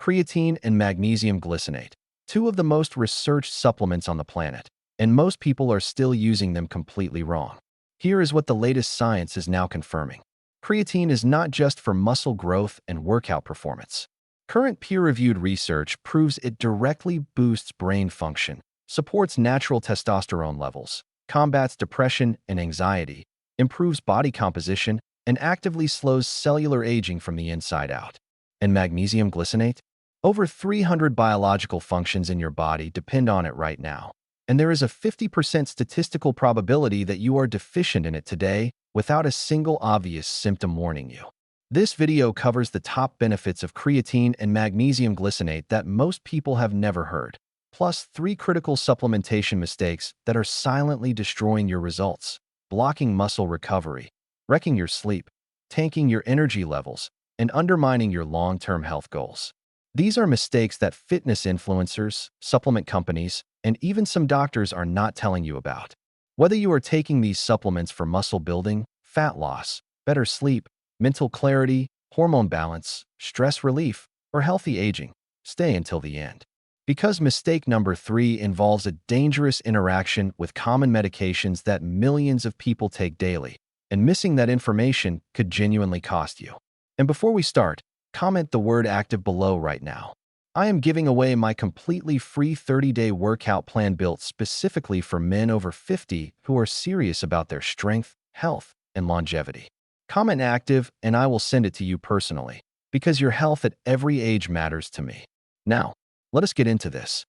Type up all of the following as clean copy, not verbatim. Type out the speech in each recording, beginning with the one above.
Creatine and magnesium glycinate, two of the most researched supplements on the planet, and most people are still using them completely wrong. Here is what the latest science is now confirming. Creatine is not just for muscle growth and workout performance. Current peer-reviewed research proves it directly boosts brain function, supports natural testosterone levels, combats depression and anxiety, improves body composition, and actively slows cellular aging from the inside out. And magnesium glycinate? Over 300 biological functions in your body depend on it right now, and there is a 50% statistical probability that you are deficient in it today without a single obvious symptom warning you. This video covers the top benefits of creatine and magnesium glycinate that most people have never heard, plus 3 critical supplementation mistakes that are silently destroying your results, blocking muscle recovery, wrecking your sleep, tanking your energy levels, and undermining your long-term health goals. These are mistakes that fitness influencers, supplement companies, and even some doctors are not telling you about. Whether you are taking these supplements for muscle building, fat loss, better sleep, mental clarity, hormone balance, stress relief, or healthy aging, stay until the end. Because mistake number 3 involves a dangerous interaction with common medications that millions of people take daily, and missing that information could genuinely cost you. And before we start, comment the word active below right now. I am giving away my completely free 30-day workout plan built specifically for men over 50 who are serious about their strength, health, and longevity. Comment active and I will send it to you personally, because your health at every age matters to me. Now, let us get into this.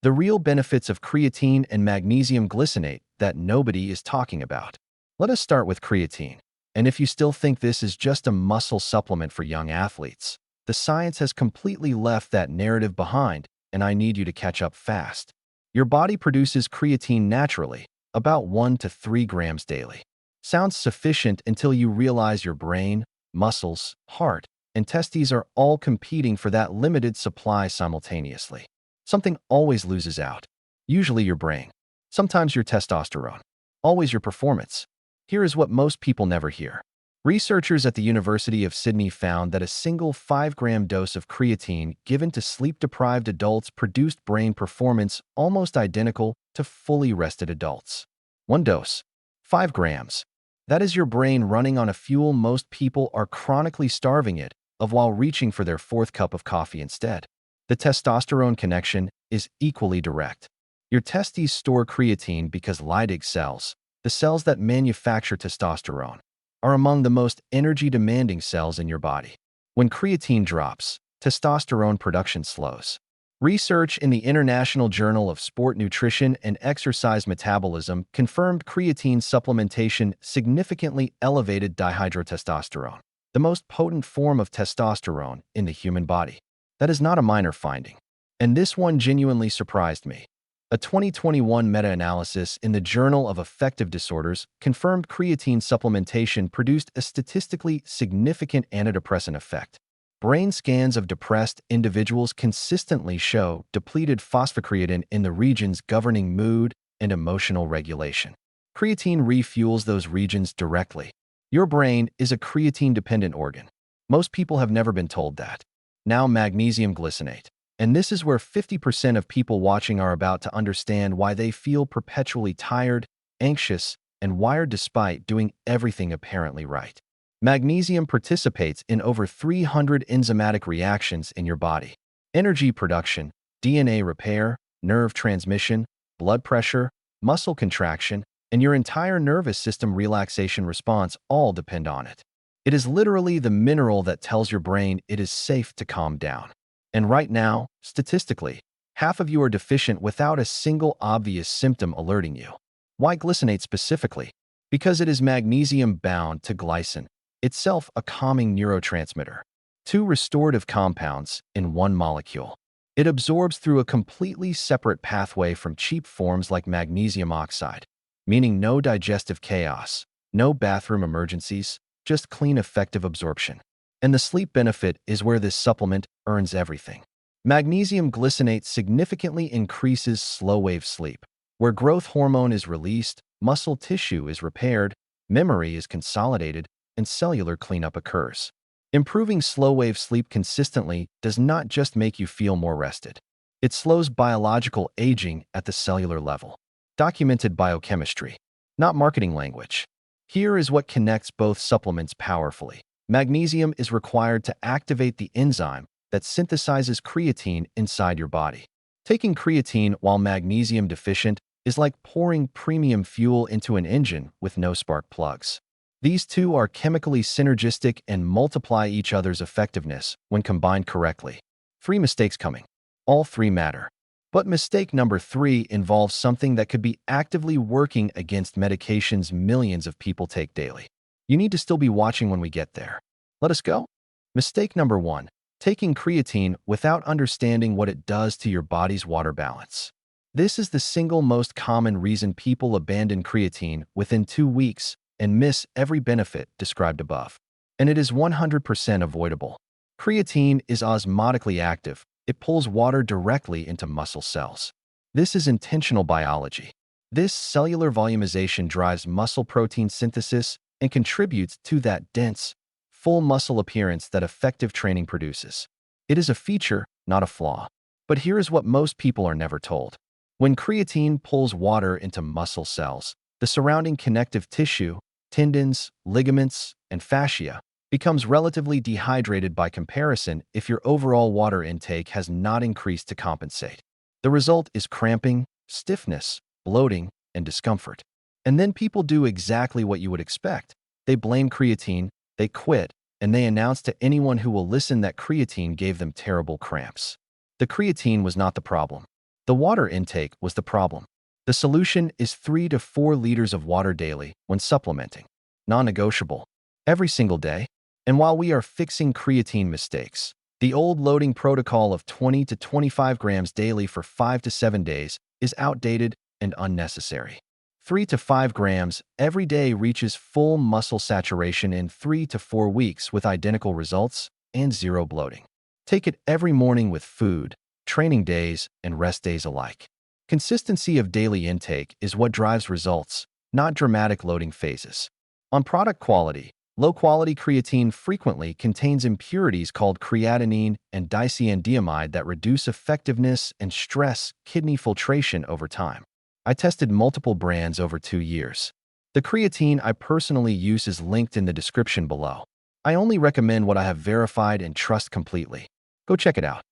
The real benefits of creatine and magnesium glycinate that nobody is talking about. Let us start with creatine. And if you still think this is just a muscle supplement for young athletes, the science has completely left that narrative behind, and I need you to catch up fast. Your body produces creatine naturally, about 1 to 3 grams daily. Sounds sufficient until you realize your brain, muscles, heart, and testes are all competing for that limited supply simultaneously. Something always loses out. Usually your brain. Sometimes your testosterone. Always your performance. Here is what most people never hear. Researchers at the University of Sydney found that a single 5-gram dose of creatine given to sleep-deprived adults produced brain performance almost identical to fully rested adults. One dose, 5 grams. That is your brain running on a fuel most people are chronically starving it of while reaching for their 4th cup of coffee instead. The testosterone connection is equally direct. Your testes store creatine because Leydig cells, the cells that manufacture testosterone, are among the most energy-demanding cells in your body. When creatine drops, testosterone production slows. Research in the International Journal of Sport Nutrition and Exercise Metabolism confirmed creatine supplementation significantly elevated dihydrotestosterone, the most potent form of testosterone in the human body. That is not a minor finding. And this one genuinely surprised me. A 2021 meta-analysis in the Journal of Affective Disorders confirmed creatine supplementation produced a statistically significant antidepressant effect. Brain scans of depressed individuals consistently show depleted phosphocreatine in the regions governing mood and emotional regulation. Creatine refuels those regions directly. Your brain is a creatine-dependent organ. Most people have never been told that. Now magnesium glycinate. And this is where 50% of people watching are about to understand why they feel perpetually tired, anxious, and wired despite doing everything apparently right. Magnesium participates in over 300 enzymatic reactions in your body. Energy production, DNA repair, nerve transmission, blood pressure, muscle contraction, and your entire nervous system relaxation response all depend on it. It is literally the mineral that tells your brain it is safe to calm down. And right now, statistically, half of you are deficient without a single obvious symptom alerting you. Why glycinate specifically? Because it is magnesium-bound to glycine, itself a calming neurotransmitter. 2 restorative compounds in one molecule. It absorbs through a completely separate pathway from cheap forms like magnesium oxide, meaning no digestive chaos, no bathroom emergencies, just clean, effective absorption. And the sleep benefit is where this supplement earns everything. Magnesium glycinate significantly increases slow-wave sleep, where growth hormone is released, muscle tissue is repaired, memory is consolidated, and cellular cleanup occurs. Improving slow-wave sleep consistently does not just make you feel more rested. It slows biological aging at the cellular level. Documented biochemistry, not marketing language. Here is what connects both supplements powerfully. Magnesium is required to activate the enzyme that synthesizes creatine inside your body. Taking creatine while magnesium deficient is like pouring premium fuel into an engine with no spark plugs. These two are chemically synergistic and multiply each other's effectiveness when combined correctly. 3 mistakes coming. All 3 matter. But mistake number 3 involves something that could be actively working against medications millions of people take daily. You need to still be watching when we get there. Let us go. Mistake number 1. Taking creatine without understanding what it does to your body's water balance. This is the single most common reason people abandon creatine within 2 weeks and miss every benefit described above. And it is 100% avoidable. Creatine is osmotically active. It pulls water directly into muscle cells. This is intentional biology. This cellular volumization drives muscle protein synthesis and contributes to that dense, full muscle appearance that effective training produces. It is a feature, not a flaw. But here is what most people are never told. When creatine pulls water into muscle cells, the surrounding connective tissue, tendons, ligaments, and fascia, becomes relatively dehydrated by comparison if your overall water intake has not increased to compensate. The result is cramping, stiffness, bloating, and discomfort. And then people do exactly what you would expect. They blame creatine, they quit, and they announce to anyone who will listen that creatine gave them terrible cramps. The creatine was not the problem. The water intake was the problem. The solution is 3 to 4 liters of water daily when supplementing. Non-negotiable. Every single day. And while we are fixing creatine mistakes, the old loading protocol of 20 to 25 grams daily for 5 to 7 days is outdated and unnecessary. 3 to 5 grams every day reaches full muscle saturation in 3 to 4 weeks with identical results and 0 bloating. Take it every morning with food, training days, and rest days alike. Consistency of daily intake is what drives results, not dramatic loading phases. On product quality, low-quality creatine frequently contains impurities called creatinine and dicyandiamide that reduce effectiveness and stress kidney filtration over time. I tested multiple brands over 2 years. The creatine I personally use is linked in the description below. I only recommend what I have verified and trust completely. Go check it out.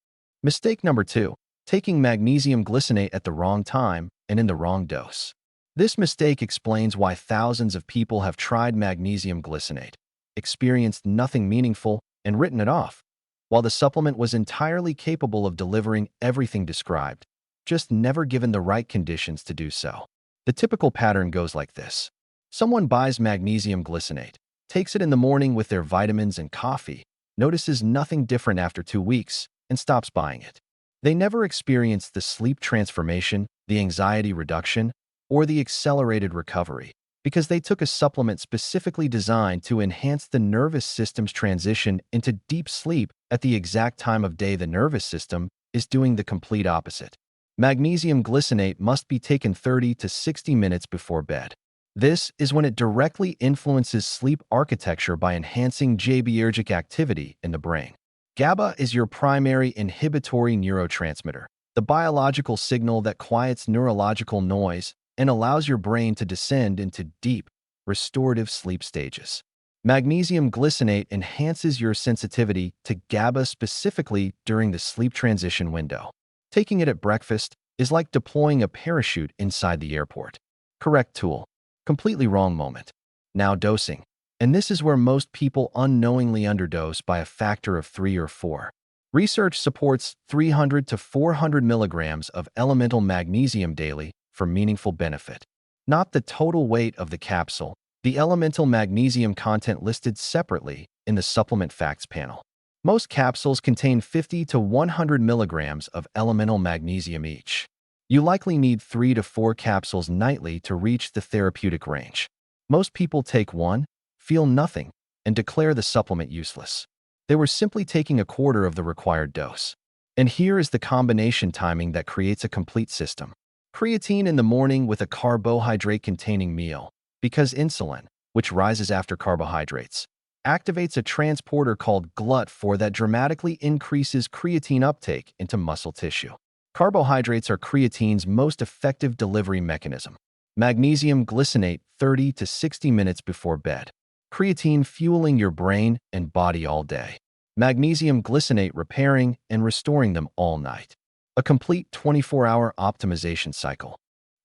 Mistake number 2. Taking magnesium glycinate at the wrong time and in the wrong dose. This mistake explains why thousands of people have tried magnesium glycinate, experienced nothing meaningful, and written it off, while the supplement was entirely capable of delivering everything described, just never given the right conditions to do so. The typical pattern goes like this. Someone buys magnesium glycinate, takes it in the morning with their vitamins and coffee, notices nothing different after 2 weeks, and stops buying it. They never experience the sleep transformation, the anxiety reduction, or the accelerated recovery, because they took a supplement specifically designed to enhance the nervous system's transition into deep sleep at the exact time of day the nervous system is doing the complete opposite. Magnesium glycinate must be taken 30 to 60 minutes before bed. This is when it directly influences sleep architecture by enhancing GABAergic activity in the brain. GABA is your primary inhibitory neurotransmitter, the biological signal that quiets neurological noise and allows your brain to descend into deep, restorative sleep stages. Magnesium glycinate enhances your sensitivity to GABA specifically during the sleep transition window. Taking it at breakfast is like deploying a parachute inside the airport. Correct tool. Completely wrong moment. Now dosing. And this is where most people unknowingly underdose by a factor of 3 or 4. Research supports 300 to 400 milligrams of elemental magnesium daily for meaningful benefit. Not the total weight of the capsule, the elemental magnesium content listed separately in the supplement facts panel. Most capsules contain 50 to 100 milligrams of elemental magnesium each. You likely need 3 to 4 capsules nightly to reach the therapeutic range. Most people take 1, feel nothing, and declare the supplement useless. They were simply taking a quarter of the required dose. And here is the combination timing that creates a complete system. Creatine in the morning with a carbohydrate-containing meal, because insulin, which rises after carbohydrates, activates a transporter called GLUT4 that dramatically increases creatine uptake into muscle tissue. Carbohydrates are creatine's most effective delivery mechanism. Magnesium glycinate 30 to 60 minutes before bed. Creatine fueling your brain and body all day. Magnesium glycinate repairing and restoring them all night. A complete 24-hour optimization cycle.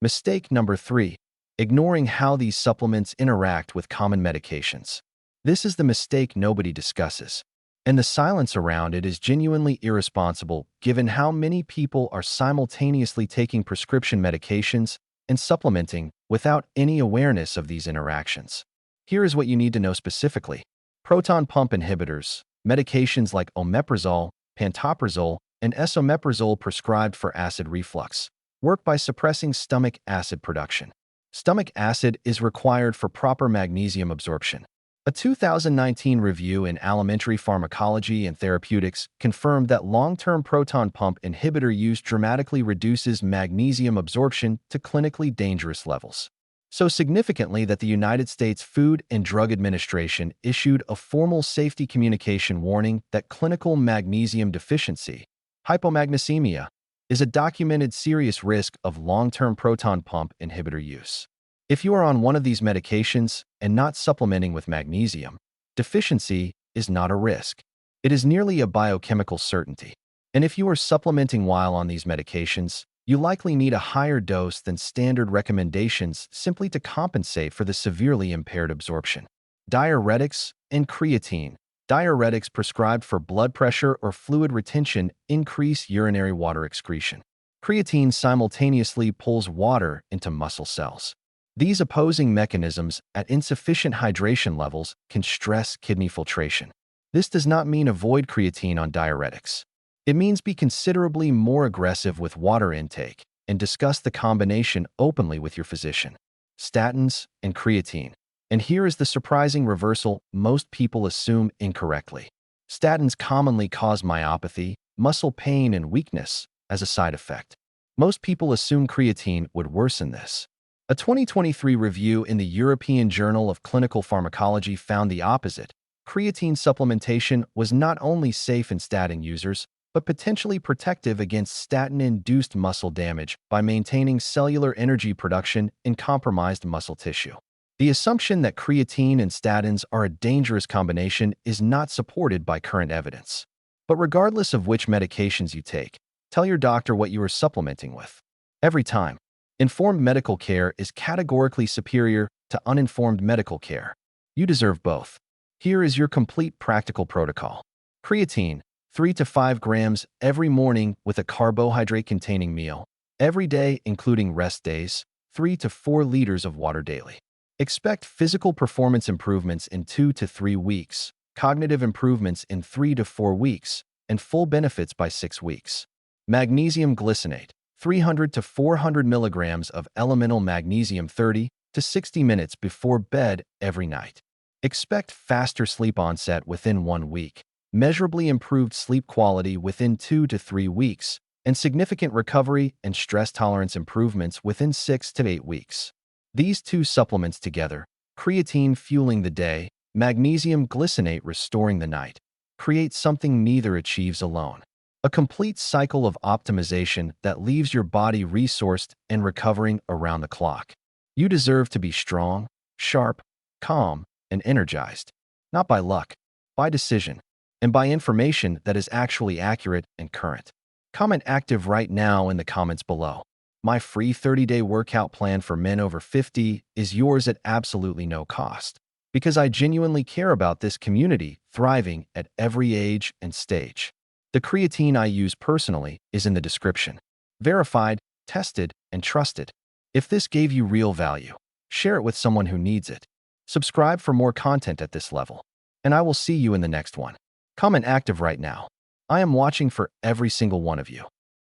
Mistake number 3. Ignoring how these supplements interact with common medications. This is the mistake nobody discusses, and the silence around it is genuinely irresponsible given how many people are simultaneously taking prescription medications and supplementing without any awareness of these interactions. Here is what you need to know specifically. Proton pump inhibitors, medications like omeprazole, pantoprazole, and esomeprazole prescribed for acid reflux, work by suppressing stomach acid production. Stomach acid is required for proper magnesium absorption. A 2019 review in Alimentary Pharmacology and Therapeutics confirmed that long-term proton pump inhibitor use dramatically reduces magnesium absorption to clinically dangerous levels. So significantly that the United States Food and Drug Administration issued a formal safety communication warning that clinical magnesium deficiency, hypomagnesemia, is a documented serious risk of long-term proton pump inhibitor use. If you are on one of these medications and not supplementing with magnesium, deficiency is not a risk. It is nearly a biochemical certainty. And if you are supplementing while on these medications, you likely need a higher dose than standard recommendations simply to compensate for the severely impaired absorption. Diuretics and creatine. Diuretics prescribed for blood pressure or fluid retention increase urinary water excretion. Creatine simultaneously pulls water into muscle cells. These opposing mechanisms at insufficient hydration levels can stress kidney filtration. This does not mean avoid creatine on diuretics. It means be considerably more aggressive with water intake and discuss the combination openly with your physician. Statins and creatine. And here is the surprising reversal most people assume incorrectly. Statins commonly cause myopathy, muscle pain, and weakness as a side effect. Most people assume creatine would worsen this. A 2023 review in the European Journal of Clinical Pharmacology found the opposite. Creatine supplementation was not only safe in statin users, but potentially protective against statin-induced muscle damage by maintaining cellular energy production in compromised muscle tissue. The assumption that creatine and statins are a dangerous combination is not supported by current evidence. But regardless of which medications you take, tell your doctor what you are supplementing with. Every time. Informed medical care is categorically superior to uninformed medical care. You deserve both. Here is your complete practical protocol. Creatine, 3 to 5 grams every morning with a carbohydrate-containing meal. Every day, including rest days, 3 to 4 liters of water daily. Expect physical performance improvements in 2 to 3 weeks, cognitive improvements in 3 to 4 weeks, and full benefits by 6 weeks. Magnesium glycinate. 300 to 400 milligrams of elemental magnesium 30 to 60 minutes before bed every night. Expect faster sleep onset within 1 week, measurably improved sleep quality within 2 to 3 weeks, and significant recovery and stress tolerance improvements within 6 to 8 weeks. These two supplements together, creatine fueling the day, magnesium glycinate restoring the night, create something neither achieves alone. A complete cycle of optimization that leaves your body resourced and recovering around the clock. You deserve to be strong, sharp, calm, and energized. Not by luck, by decision, and by information that is actually accurate and current. Comment active right now in the comments below. My free 30-day workout plan for men over 50 is yours at absolutely no cost, because I genuinely care about this community thriving at every age and stage. The creatine I use personally is in the description. Verified, tested, and trusted. If this gave you real value, share it with someone who needs it. Subscribe for more content at this level. And I will see you in the next one. Comment active right now. I am watching for every single one of you.